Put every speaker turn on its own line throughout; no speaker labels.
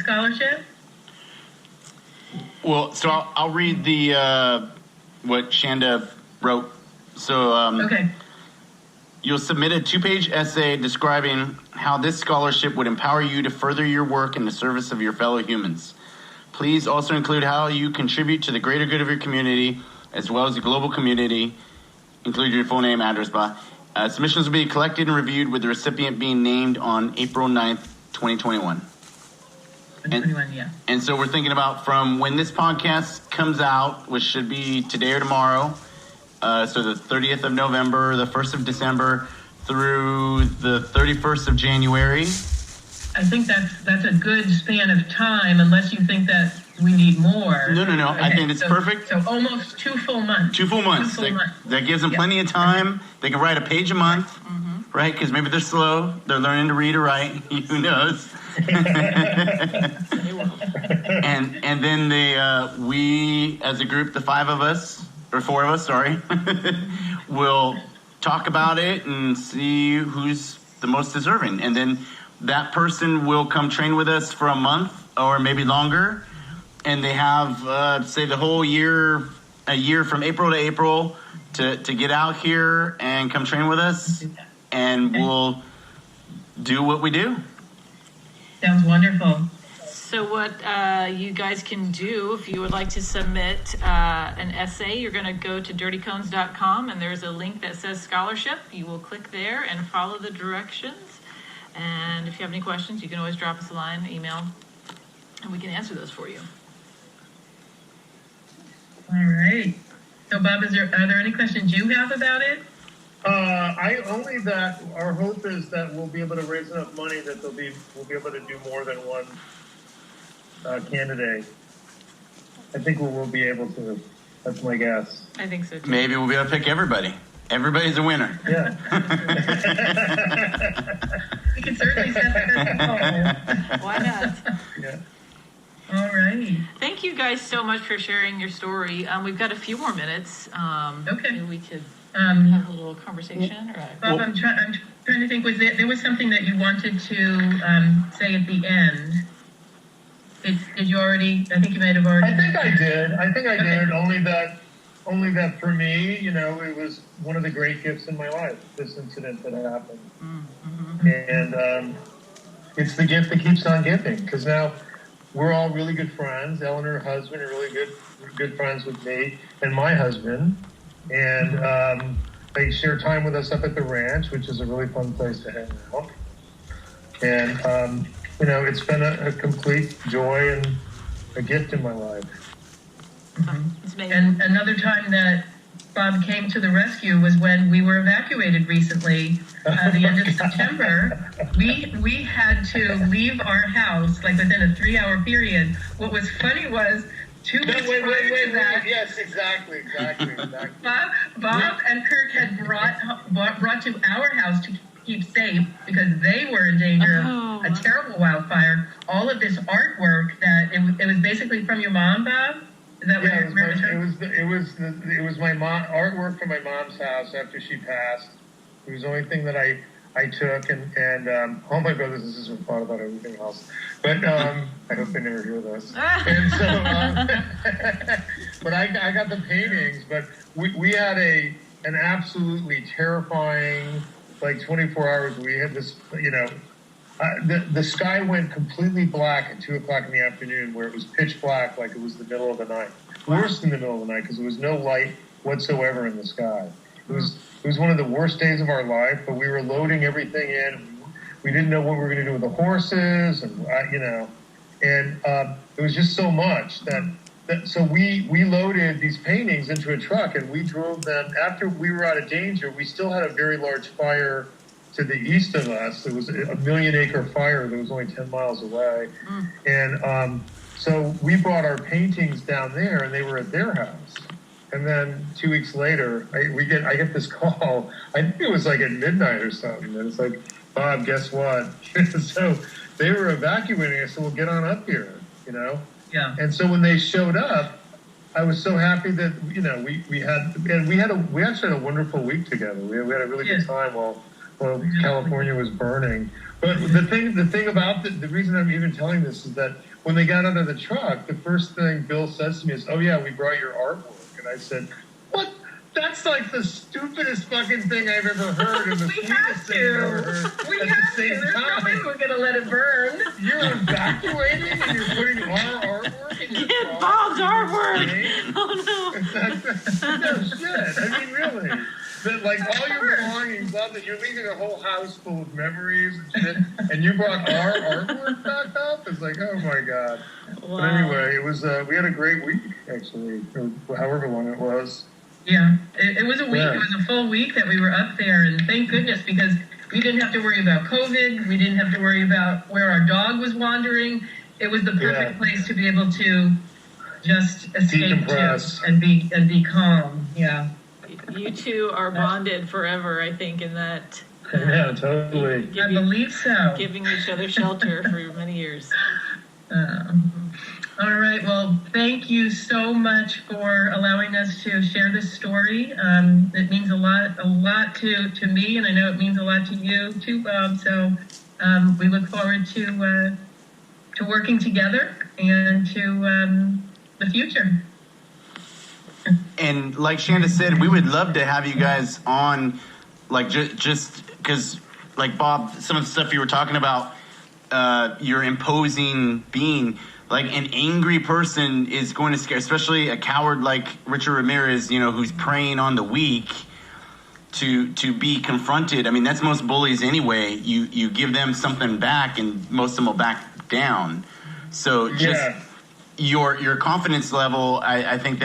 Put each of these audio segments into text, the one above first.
scholarship?
Well, so I'll read the what Shanda wrote. So
Okay.
You'll submit a 2-page essay describing how this scholarship would empower you to further your work in the service of your fellow humans. Please also include how you contribute to the greater good of your community, as well as the global community. Include your full name, address, blah. Submissions will be collected and reviewed with the recipient being named on April 9th, 2021.
2021, yeah.
And so we're thinking about from when this podcast comes out, which should be today or tomorrow, so the 30th of November, the 1st of December, through the 31st of January.
I think that's a good span of time, unless you think that we need more.
No.
Okay,
I think it's perfect.
So almost 2 full months.
2 full months. That gives them plenty of time. They can write a page a month, right? Because maybe they're slow. They're learning to read or write. Who knows? and then we, as a group, the 5 of us, or 4 of us, sorry, will talk about it and see who's the most deserving. And then that person will come train with us for a month or maybe longer. And they have, say, the whole year, a year from April to April to get out here and come train with us. And we'll do what we do.
Sounds wonderful.
So what you guys can do, if you would like to submit an essay, you're going to go to dirtycones.com, and there's a link that says scholarship. You will click there and follow the directions. And if you have any questions, you can always drop us a line, email, and we can answer those for you.
All right. So, Bob, are there any questions you have about it?
Only that our hope is that we'll be able to raise enough money that we'll be able to do more than one candidate. I think we will be able to. That's my guess.
I think so too.
Maybe we'll be able to pick everybody. Everybody's a winner.
Yeah.
We can certainly set that as a goal.
Why not?
Yeah.
All right.
Thank you guys so much for sharing your story. We've got a few more minutes.
Okay.
Maybe we could have a little conversation.
Bob, I'm trying to think. There was something that you wanted to say at the end? Did you already? I think you might have already.
I think I did. Only that for me, it was one of the great gifts in my life. This incident that happened, and it's the gift that keeps on giving. Because now we're all really good friends. Ellen and her husband are really good friends with me and my husband, and they share time with us up at the ranch, which is a really fun place to hang out. And it's been a complete joy and a gift in my life.
And another time that Bob came to the rescue was when we were evacuated recently, the end of September. We had to leave our house like within a 3-hour period. What was funny was 2 weeks prior to that.
Yes, exactly.
Bob and Kirk had brought to our house to keep safe because they were in danger of a terrible wildfire. All of this artwork that it was basically from your mom, Bob. Is that what you remember?
It was my mom artwork from my mom's house after she passed. It was the only thing that I took, and all my brothers and sisters thought about everything else. But I hope they never hear this. And so, but I got the paintings. But we had an absolutely terrifying, 24 hours. We had this, the sky went completely black at 2:00 in the afternoon, where it was pitch black, like it was the middle of the night. Worse in the middle of the night because there was no light whatsoever in the sky. It was one of the worst days of our life, but we were loading everything in. We didn't know what we were going to do with the horses, and it was just so much that so we loaded these paintings into a truck and we drove them. After we were out of danger, we still had a very large fire to the east of us. It was a 1 million acre fire that was only 10 miles away. And so we brought our paintings down there and they were at their house. And then 2 weeks later, I get this call. I think it was like at midnight or something. And it's like, Bob, guess what? So they were evacuating us, so we'll get on up here, Yeah. And so when they showed up, I was so happy that, we actually had a wonderful week together. We had a really good time while California was burning. But the thing about the reason I'm even telling this is that when they got out of the truck, the first thing Bill says to me is, "Oh yeah, we brought your artwork," and I said, "What? That's like the stupidest fucking thing I've ever heard, and the
We have
sweetest thing I've ever
to.
heard."
We
at
have
the
to.
same
There's no
time.
way we're gonna let it burn.
You're evacuating and you're putting our artwork in your
Get
car?
Bob's artwork.
Right?
Oh no.
No shit. I mean, really. That, like, all your belongings, all that you're leaving a whole house full of memories and shit, and you brought our artwork back up? It's like, oh my god.
Wow.
But anyway, it was, we had a great week, actually, or however long it was.
Yeah, it was a week.
Yeah.
It was a full week that we were up there, and thank goodness, because we didn't have to worry about COVID. We didn't have to worry about where our dog was wandering. It was the perfect place to be able to just escape
Decompress.
to and be calm. Yeah.
You two are bonded forever, I think, in that
Yeah, totally.
I believe so.
giving each other shelter for many years.
All right. Well, thank you so much for allowing us to share this story. It means a lot to me, and I know it means a lot to you too, Bob. So we look forward to working together and to the future.
And like Shanda said, we would love to have you guys on, like, just because, like, Bob, some of the stuff you were talking about, your imposing being, like, an angry person is going to scare, especially a coward like Richard Ramirez, you know, who's preying on the weak to be confronted. I mean, that's most bullies anyway. You give them something back, and most of them will back down. So just your confidence level, I think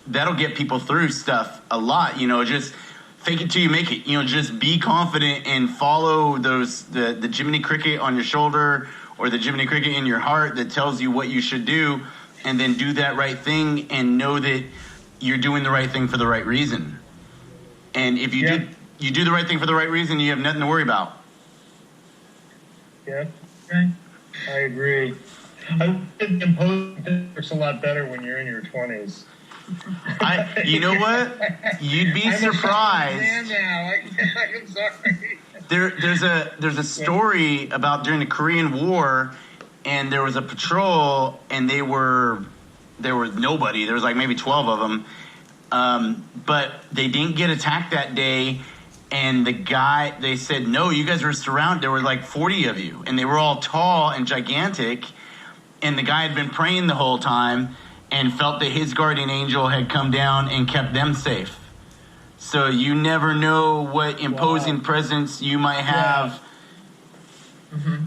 that'll get people through stuff a lot. You know, just fake it till you make it. You know, just be confident and follow the Jiminy Cricket on your shoulder or the Jiminy Cricket in your heart that tells you what you should do, and then do that right thing and know that you're doing the right thing for the right reason. And if you do the right thing for the right reason, you have nothing to worry about.
Yeah,
Right.
I agree. I think imposing works a lot better when you're in your 20s.
You know what? You'd be surprised.
I'm a man now. I'm sorry.
There's a story about during the Korean War, and there was a patrol, and there was nobody. There was like maybe 12 of them, but they didn't get attacked that day. And they said, no, you guys were surrounded. There were like 40 of you, and they were all tall and gigantic. And the guy had been praying the whole time and felt that his guardian angel had come down and kept them safe. So you never know what imposing presence you might have.
Yeah. Mm-hmm.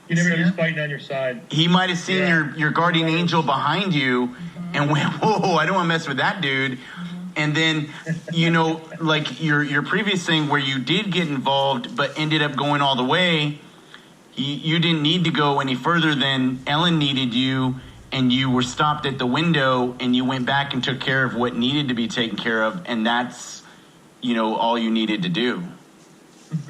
You never know who's fighting on your side.
He might have seen your guardian angel behind you and went, whoa, I don't want to mess with that dude. And then, you know, like your previous thing where you did get involved but ended up going all the way, you didn't need to go any further than Ellen needed you, and you were stopped at the window, and you went back and took care of what needed to be taken care of, and that's, you know, all you needed to do.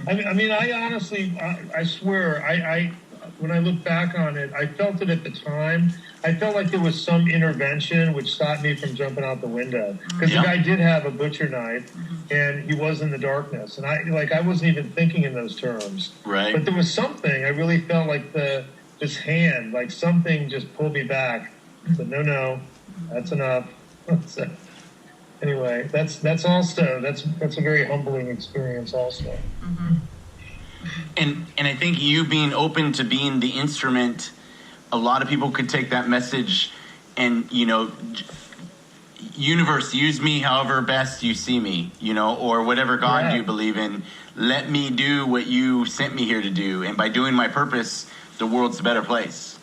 I mean, I honestly, I swear, I when I look back on it, I felt it at the time. I felt like there was some intervention which stopped me from jumping out the window. Because the guy did have a butcher knife, and he was in the darkness. And I wasn't even thinking in those terms.
Right.
But there was something. I really felt like this hand, like something just pulled me back. I said, no, that's enough. So, anyway, that's also, that's a very humbling experience also.
Mm-hmm.
And I think you being open to being the instrument, a lot of people could take that message and, you know, universe, use me however best you see me, you know, or whatever God you believe in. Let me do what you sent me here to do. And by doing my purpose, the world's a better place.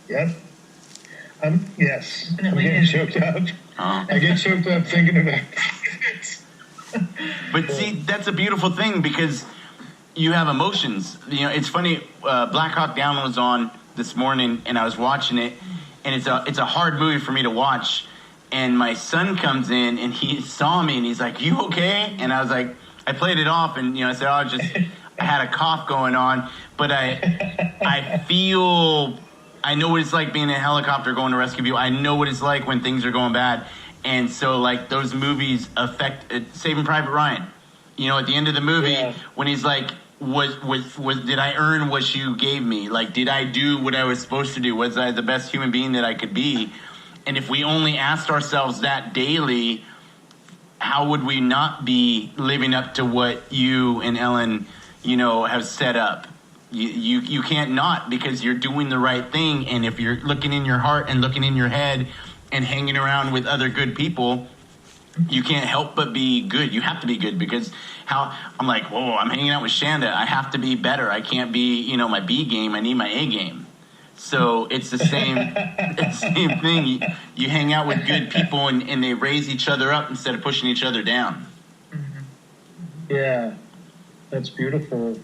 Yep. Yes. I'm getting choked up. I get choked up thinking about it.
But see, that's a beautiful thing because you have emotions. You know, it's funny. Black Hawk Down was on this morning, and I was watching it, and it's a hard movie for me to watch. And my son comes in, and he saw me, and he's like, "You okay?" And I was like, I played it off, and I said, I had a cough going on, but I feel. I know what it's like being in a helicopter going to rescue people. I know what it's like when things are going bad. And so, like, those movies affect Saving Private Ryan. You know, at the end of the movie, when he's like, was did I earn what you gave me? Like, did I do what I was supposed to do? Was I the best human being that I could be? And if we only asked ourselves that daily, how would we not be living up to what you and Ellen, have set up? You can't not, because you're doing the right thing. And if you're looking in your heart and looking in your head and hanging around with other good people, you can't help but be good. You have to be good, because I'm like, whoa, I'm hanging out with Shanda. I have to be better. I can't be, my B game. I need my A game. So it's the same, thing. You hang out with good people and they raise each other up instead of pushing each other down.
Yeah, that's beautiful.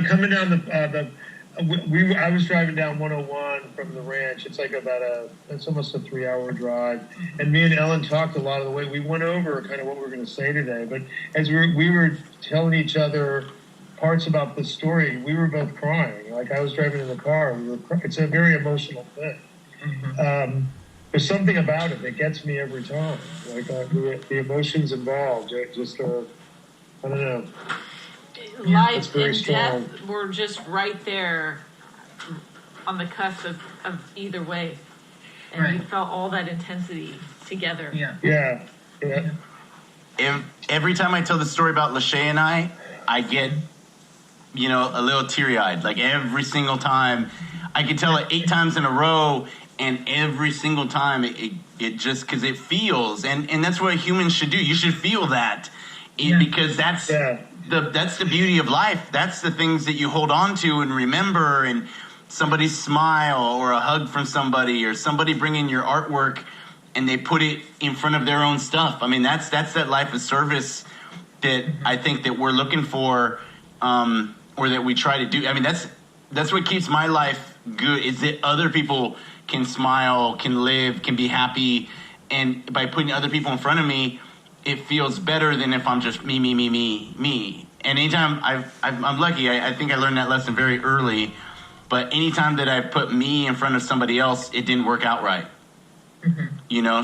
Coming down I was driving down 101 from the ranch. It's like it's almost a 3-hour drive. And me and Ellen talked a lot of the way. We went over kind of what we were going to say today. But as we were telling each other parts about the story, we were both crying. Like, I was driving in the car. It's a very emotional thing. There's something about it that gets me every time. Like, the emotions involved. I don't know.
Life and death were just right there on the cusp of either way. And you felt all that intensity together.
Yeah.
Every time I tell the story about Lachey and I get, a little teary-eyed. Like, every single time. I can tell it 8 times in a row, and every single time it just, because it feels, and that's what humans should do. You should feel that, because that's the beauty of life. That's the things that you hold on to and remember, and somebody's smile or a hug from somebody, or somebody bringing your artwork and they put it in front of their own stuff. I mean, that's that life of service that I think that we're looking for, or that we try to do. I mean, that's what keeps my life good, is that other people can smile, can live, can be happy. And by putting other people in front of me, it feels better than if I'm just me. And anytime I'm lucky, I think I learned that lesson very early. But anytime that I put me in front of somebody else, it didn't work out right.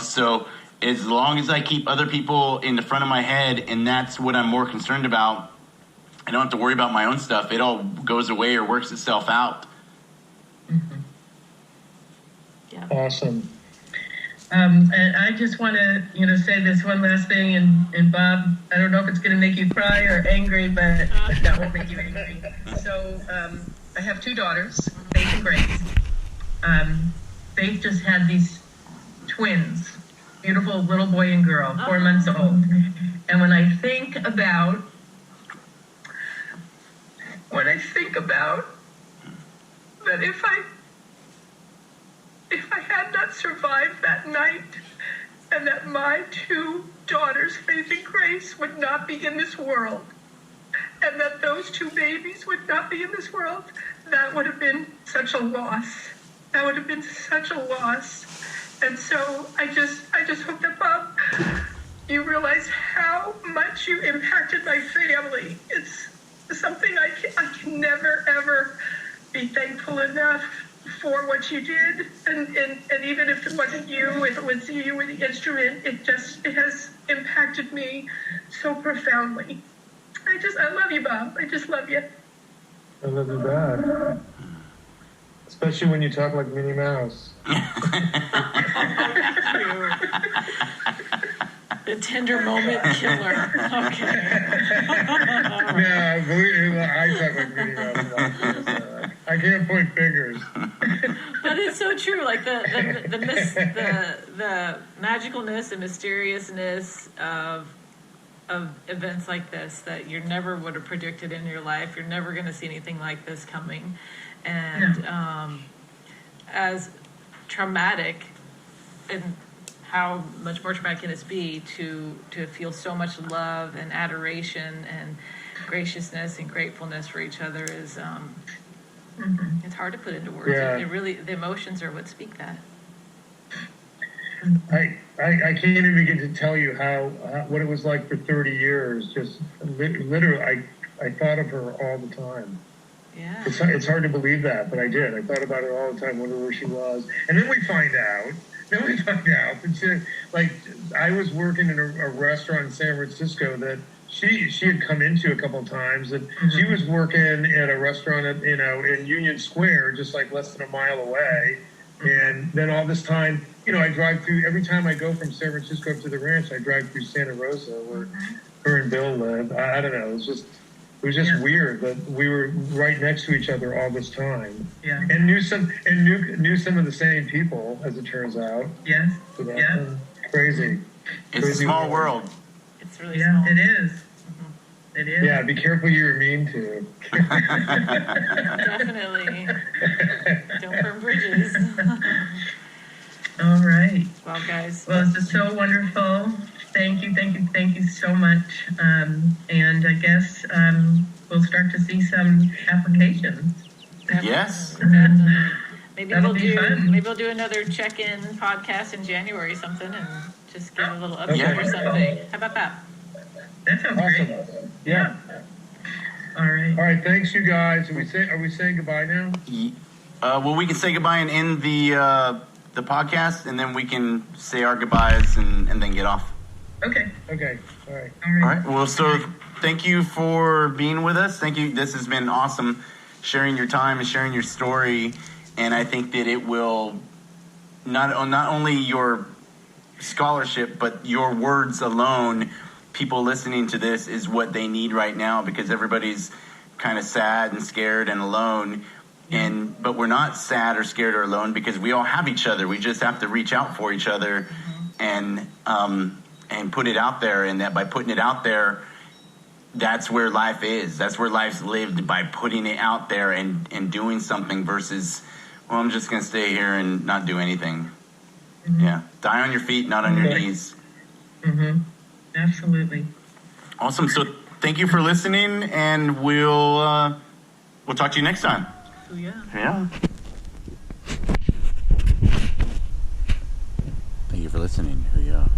So as long as I keep other people in the front of my head, and that's what I'm more concerned about, I don't have to worry about my own stuff. It all goes away or works itself out.
Yeah.
Awesome.
And I just want to, say this one last thing, and Bob, I don't know if it's going to make you cry or angry, but that won't make you angry. So I have 2 daughters, Faith and Grace. Faith just had these twins, beautiful little boy and girl, 4 months old. And when I think about that, if I had not survived that night, and that my 2 daughters, Faith and Grace, would not be in this world, and that those 2 babies would not be in this world, that would have been such a loss. That would have been such a loss. And so I just hope that, Bob, you realize how much you impacted my family. It's something I can never, ever be thankful enough for what you did. And even if it wasn't you, if it was you with the instrument, it has impacted me so profoundly. I love you, Bob. I just love you.
I love you back. Especially when you talk like Minnie Mouse.
The tender moment killer. Okay.
No, believe me, I talk like Minnie Mouse. I can't point fingers.
But it's so true. Like the magicalness and mysteriousness of events like this that you never would have predicted in your life. You're never going to see anything like this coming. And as traumatic, and how much more traumatic can it be to feel so much love and adoration and graciousness and gratefulness for each other is it's hard to put into words.
Yeah.
It really, the emotions are what speak that.
I can't even begin to tell you how what it was like for 30 years. Just literally, I thought of her all the time.
Yeah.
It's hard to believe that, but I did. I thought about her all the time, wondering where she was. And then we find out that she, like, I was working in a restaurant in San Francisco that she had come into a couple of times, and she was working at a restaurant in Union Square, just like less than a mile away. And then all this time, I drive through, every time I go from San Francisco up to the ranch, I drive through Santa Rosa where her and Bill live. I don't know. It was just weird that we were right next to each other all this time.
Yeah.
And knew some of the same people, as it turns out.
Yes.
So that's crazy.
It's a small world.
It's really
Yeah,
small.
it is. It is.
Yeah, be careful who you're mean to.
Definitely. Don't burn bridges.
All right.
Well, guys.
Well, this is so wonderful. Thank you so much. And I guess we'll start to see some applications.
Yes.
Definitely. Maybe
That'll be fun.
Maybe we'll do another check-in podcast in January or something, and just give a little update
Yeah.
or something. How about that?
That sounds great.
Awesome. Yeah.
All right.
All right. Thanks, you guys. Are we saying goodbye now?
Well, we can say goodbye and end the podcast, and then we can say our goodbyes and then get off.
Okay.
Okay. All right.
All right.
All right. Well, so thank you for being with us. Thank you. This has been awesome, sharing your time and sharing your story. And I think that it will not only your scholarship, but your words alone. People listening to this is what they need right now, because everybody's kind of sad and scared and alone. But we're not sad or scared or alone, because we all have each other. We just have to reach out for each other and put it out there. And that by putting it out there, that's where life is. That's where life's lived, by putting it out there and doing something versus, well, I'm just going to stay here and not do anything. Yeah. Die on your feet, not on your knees.
Absolutely.
Awesome. So thank you for listening, and we'll talk to you next time.
Oh, yeah.
Yeah. Thank you for listening. Yeah.